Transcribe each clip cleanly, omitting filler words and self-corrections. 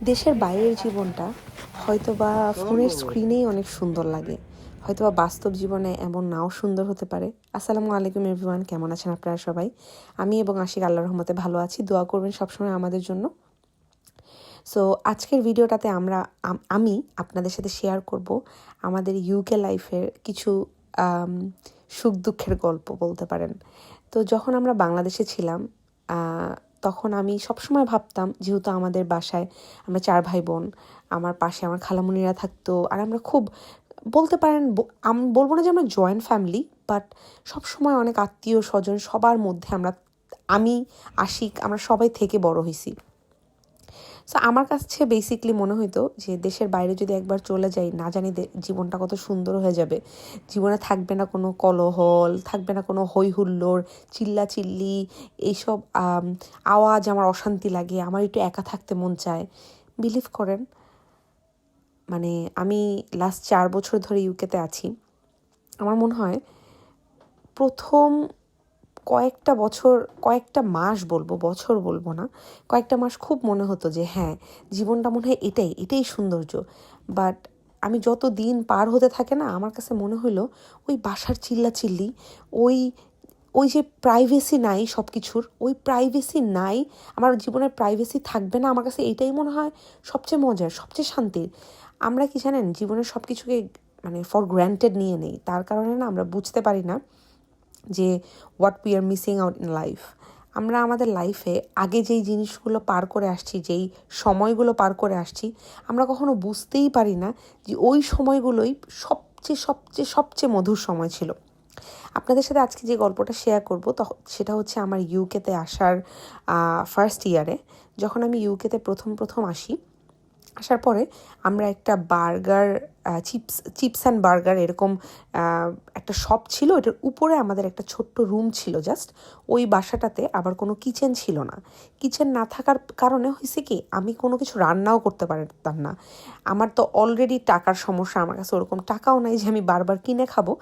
দেশের বাইরের জীবনটা হয়তোবা ফোনের স্ক্রিনেই অনেক সুন্দর লাগে, হয়তোবা বাস্তব জীবনে এমন নাও সুন্দর হতে পারে। আসসালামু আলাইকুম এভরিওয়ান, কেমন আছেন আপনারা সবাই? আমি এবং আশিক আল্লাহর রহমতে ভালো আছি। দোয়া করবেন সবসময় আমাদের জন্য। সো আজকের ভিডিওটাতে আমি আপনাদের সাথে শেয়ার করব আমাদের ইউকে লাইফের কিছু সুখ দুঃখের গল্প বলতে পারেন। তো যখন আমরা বাংলাদেশে ছিলাম তখন আমি সবসময় ভাবতাম, যেহেতু আমাদের বাসায় আমরা 4 ভাই বোন, আমার পাশে আমার খালামুনিরা থাকতো, আর আমরা খুব বলতে পারেন, আমি বলবো না যে আমরা জয়েন্ট ফ্যামিলি, বাট সবসময় অনেক আত্মীয় স্বজন সবার মধ্যে আমি আশিক আমরা সবাই থেকে বড় হয়েছি। সো আমার কাছে বেসিকলি মনে হতো যে দেশের বাইরে যদি একবার চলে যাই, না জানি জীবনটা কত সুন্দর হয়ে যাবে। জীবনে থাকবে না কোনো কোলাহল, থাকবে না কোনো হই হুল্লোড়, চিল্লাচিল্লি, এইসব আওয়াজ আমার অশান্তি লাগে, আমার একটু একা থাকতে মন চায়। বিলিভ করেন, মানে আমি লাস্ট 4 বছর ধরে ইউকেতে আছি। আমার মনে হয় প্রথম কয়েকটা মাস বলবো, বছর বলবো না, কয়েকটা মাস খুব মনে হতো যে হ্যাঁ, জীবনটা মনে হয় এটাই সৌন্দর্য। বাট আমি যত দিন পার হতে থাকে না, আমার কাছে মনে হলো ওই বাসার চিল্লাচিল্লি, ওই ওই যে প্রাইভেসি নাই সব কিছুর, ওই প্রাইভেসি নাই, আমার জীবনের প্রাইভেসি থাকবে না, আমার কাছে এইটাই মনে হয় সবচেয়ে মজার, সবচেয়ে শান্তির। আমরা কি জানেন, জীবনের সব কিছুকে মানে ফর গ্র্যান্টেড নিয়ে নেই, তার কারণে না আমরা বুঝতে পারি না যে what we are missing out in life. আমরা আমাদের লাইফে আগে যেই জিনিসগুলো পার করে আসছি, যেই সময়গুলো পার করে আসছি, আমরা কখনো বুঝতেই পারি না যে ওই সময়গুলোই সবচেয়ে সবচেয়ে সবচেয়ে মধুর সময় ছিল। আপনাদের সাথে আজকে যে গল্পটা শেয়ার করব সেটা হচ্ছে আমার ইউকেতে আসার ফার্স্ট ইয়ারে। যখন আমি ইউকেতে প্রথম আসার পরে আমরা একটা বার্গার, চিপস অ্যান্ড বার্গার এরকম একটা শপ ছিল, এটার উপরে আমাদের একটা ছোট্ট রুম ছিল জাস্ট। ওই বাসাটাতে আবার কোনো কিচেন ছিল না। কিচেন না থাকার কারণে হয়েছে কি, আমি কোনো কিছু রান্নাও করতে পারতাম না। আমার তো অলরেডি টাকার সমস্যা, আমার কাছে ওরকম টাকাও নাই যে আমি বারবার কিনে খাবো।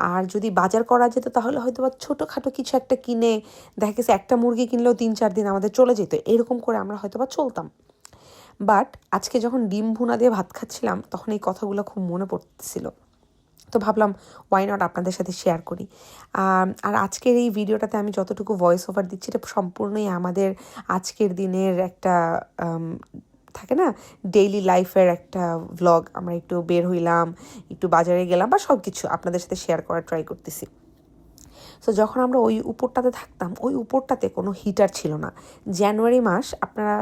আর যদি বাজার করা যেত তাহলে হয়তো বা ছোটোখাটো কিছু একটা কিনে, দেখা গেছে একটা মুরগি কিনলেও 3-4 দিন আমাদের চলে যেত, এরকম করে আমরা হয়তো বা চলতাম। বাট আজকে যখন ডিম ভুনা দিয়ে ভাত খাচ্ছিলাম, তখন এই কথাগুলো খুব মনে পড়তেছিল। তো ভাবলাম ওয়াই নট আপনাদের সাথে শেয়ার করি। আর আজকের এই ভিডিওটাতে আমি যতটুকু ভয়েস ওভার দিচ্ছি, এটা সম্পূর্ণই আমাদের আজকের দিনের একটা থাকে না, ডেইলি লাইফের একটা ভ্লগ। আমরা একটু বের হইলাম, একটু বাজারে গেলাম, বা সব কিছু আপনাদের সাথে শেয়ার করার ট্রাই করতেছি। সো যখন আমরা ওই উপরটাতে থাকতাম, ওই উপরটাতে কোনো হিটার ছিল না। জানুয়ারি মাস, আপনারা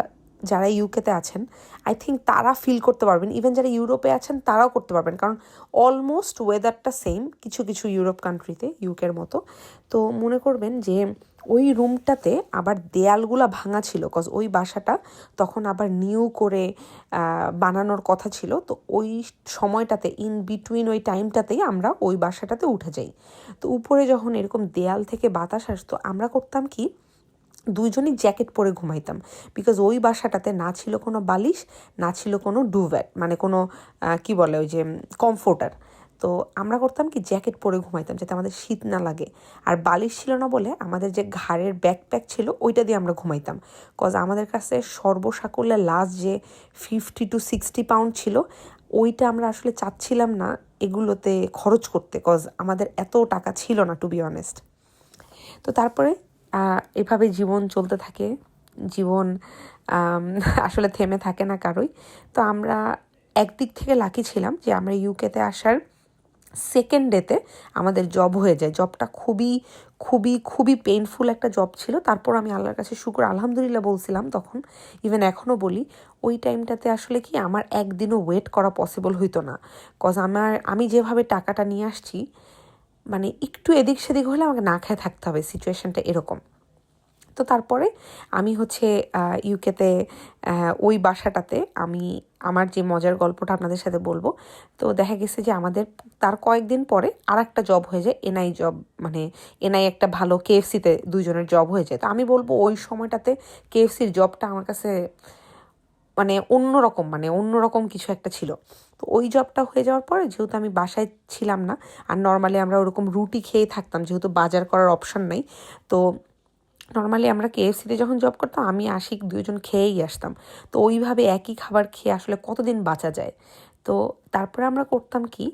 যারা ইউকেতে আছেন আই থিঙ্ক তারা ফিল করতে পারবেন, ইভেন যারা ইউরোপে আছেন তারাও করতে পারবেন, কারণ অলমোস্ট ওয়েদারটা সেম কিছু কিছু ইউরোপ কান্ট্রিতে, ইউকের মতো। তো মনে করবেন যে ওই রুমটাতে আবার দেয়ালগুলা ভাঙা ছিল, কজ ওই বাসাটা তখন আবার নিউ করে বানানোর কথা ছিল। তো ওই সময়টাতে, ইন বিটুইন ওই টাইমটাতেই আমরা ওই বাসাটাতে উঠে যাই। তো উপরে যখন এরকম দেয়াল থেকে বাতাস আসতো, আমরা করতাম কি, দুইজনই জ্যাকেট পরে ঘুমাইতাম। বিকজ ওই বাসাটাতে না ছিল কোনো বালিশ, না ছিল কোনো ডুভেট, মানে কোনো কি বলে ওই যে কমফোর্টার। তো আমরা করতাম কি, জ্যাকেট পরে ঘুমাইতাম যাতে আমাদের শীত না লাগে। আর বালিশ ছিল না বলে আমাদের যে ঘাড়ের ব্যাকপ্যাক ছিল ওইটা দিয়ে আমরা ঘুমাইতাম। কজ আমাদের কাছে সর্বসাকুল্যে লাস্ট যে 50 to 60 পাউন্ড ছিল, ওইটা আমরা আসলে চাচ্ছিলাম না এগুলোতে খরচ করতে, কজ আমাদের এত টাকা ছিল না, টু বি অনেস্ট। তো তারপরে এভাবে জীবন চলতে থাকে। জীবন আসলে থেমে থাকে না কারোই। তো আমরা একদিক থেকে লাকি ছিলাম যে আমরা ইউকেতে আসার সেকেন্ড ডেতে আমাদের জব হয়ে যায়। জবটা খুবই খুবই খুবই পেইনফুল একটা জব ছিল। তারপর আমি আল্লাহর কাছে শুকর আলহামদুলিল্লাহ বলছিলাম তখন, ইভেন এখনও বলি। ওই টাইমটাতে আসলে কি আমার একদিনও ওয়েট করা পসিবল হইতো না, কজ আমি যেভাবে টাকাটা নিয়ে আসছি, মানে একটু এদিক সেদিক হলে আমাকে না খেয়ে থাকতে হবে, সিচুয়েশানটা এরকম। তো তারপরে আমি হচ্ছে ইউকেতে ওই বাসাটাতে আমার যে মজার গল্পটা আপনাদের সাথে বলবো। তো দেখা গেছে যে আমাদের তার কয়েকদিন পরে আর একটা জব হয়ে যায়, এনআই জব, মানে এনআই একটা ভালো কেএফসিতে দুইজনের জব হয়ে যায়। তো আমি বলবো ওই সময়টাতে কেএফসির জবটা আমার কাছে অন্যরকম কিছু একটা ছিল। তো ওই জবটা হয়ে যাওয়ার পরে, যেহেতু আমি বাসায় ছিলাম না, আর নর্মালি আমরা ওরকম রুটি খেয়ে থাকতাম যেহেতু বাজার করার অপশন নাই, তো নর্মালি আমরা কেএফসিতে যখন জব করতাম আমি আশিক দুজন খেয়েই আসতাম। তো ওইভাবে একই খাবার খেয়ে আসলে কতদিন বাঁচা যায়। তো তারপরে আমরা করতাম কি,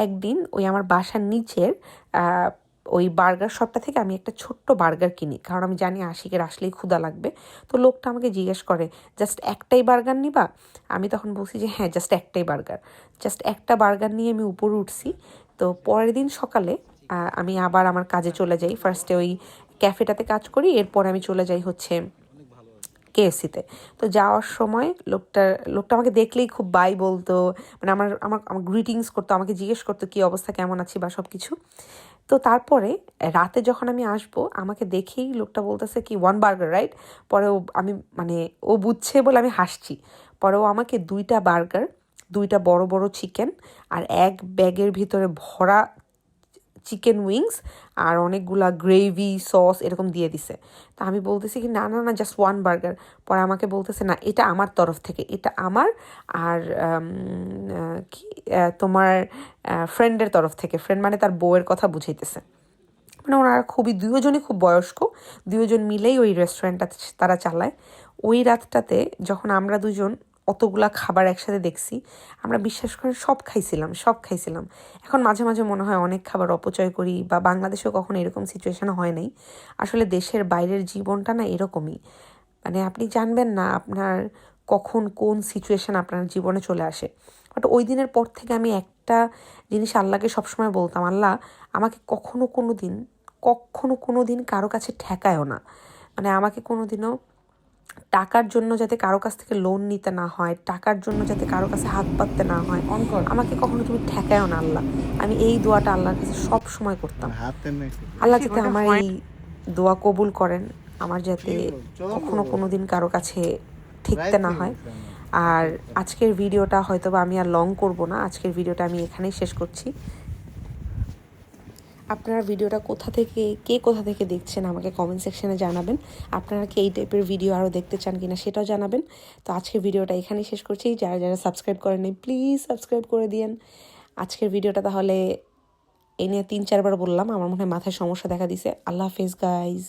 একদিন ওই আমার বাসার নিচের ওই বার্গার শপটা থেকে আমি একটা ছোট্ট বার্গার কিনি, কারণ আমি জানি আশিকের আসলেই ক্ষুধা লাগবে। তো লোকটা আমাকে জিজ্ঞেস করে, জাস্ট একটাই বার্গার নিবা? আমি তখন বলছি যে হ্যাঁ, জাস্ট একটাই বার্গার। জাস্ট একটা বার্গার নিয়ে আমি উপরে উঠছি। তো পরের দিন সকালে আমি আবার আমার কাজে চলে যাই। ফার্স্টে ওই ক্যাফেটাতে কাজ করি, এরপর আমি চলে যাই হচ্ছে কেএফসিতে। তো যাওয়ার সময় লোকটা আমাকে দেখলেই খুব বাই বলতো, মানে আমার আমার আমার গ্রিটিংস করতো, আমাকে জিজ্ঞেস করতো কী অবস্থা, কেমন আছি বা সব কিছু। তো তারপরে রাতে যখন আমি আসবো আমাকে দেখেই লোকটা বলতেছে কি 1 বার্গার, রাইট? পরে আমি মানে ও বুঝছে বলে আমি হাসছি। পরে ও আমাকে 2টা বার্গার, 2টা বড় বড় চিকেন আর এক ব্যাগের ভিতরে ভরা চিকেন উইংস আর অনেকগুলা গ্রেভি সস এরকম দিয়ে দিছে। তা আমি বলতেছি কি না না না, জাস্ট 1 বার্গার। পরে আমাকে বলতেছে না, এটা আমার তরফ থেকে, এটা আমার আর কি তোমার ফ্রেন্ডের তরফ থেকে। ফ্রেন্ড মানে তার বউয়ের কথা বুঝাইতেছে। মানে ওনারা দুজনই খুব বয়স্ক, দুজন মিলেই ওই রেস্টুরেন্টটা তারা চালায়। ওই রাতটাতে যখন আমরা দুজন অতগুলা খাবার একসাথে দেখছি, আমরা বিশ্বাস করে সব খাইছিলাম। এখন মাঝে মাঝে মনে হয় অনেক খাবার অপচয় করি, বা বাংলাদেশেও কখনো এরকম সিচুয়েশন হয় নাই। আসলে দেশের বাইরের জীবনটা না এরকমই, মানে আপনি জানবেন না আপনার কখন কোন সিচুয়েশন আপনার জীবনে চলে আসে। বাট ওই দিনের পর থেকে আমি একটা জিনিস আল্লাহকে সবসময় বলতাম, আল্লাহ আমাকে কখনো কোনো দিন কারো কাছে ঠেকায়ও না। মানে আমাকে কোনো দিনও টাকার জন্য যাতে কারো কাছ থেকে লোন নিতে না হয়, টাকার জন্য যাতে কারো কাছে হাত পাততে না হয়, আমাকে কখনো তুমি ঠেকায়ও না আল্লাহ। আমি এই দোয়াটা আল্লাহর কাছে সব সময় করতাম। আল্লাহ যাতে আমার এই দোয়া কবুল করেন, আমার যাতে কখনো কোনো দিন কারো কাছে ঠেকতে না হয়। আর আজকের ভিডিওটা হয়তো বা আমি আর লং করব না, আজকের ভিডিওটা আমি এখানেই শেষ করছি। আপনারা ভিডিওটা কোথা থেকে দেখছেন আমাকে কমেন্ট সেকশনে জানাবেন। আপনারা কি এই টাইপের ভিডিও আরও দেখতে চান কিনা সেটাও জানাবেন। তো আজকের ভিডিওটা এখানেই শেষ করছি। যারা সাবস্ক্রাইব করেন নাই প্লিজ সাবস্ক্রাইব করে দিয়েন। আজকের ভিডিওটা তাহলে এই নিয়ে 3-4 বার বললাম, আমার মনে হয় মাথায় সমস্যা দেখা দিছে। আল্লাহ হাফেজ গাইজ।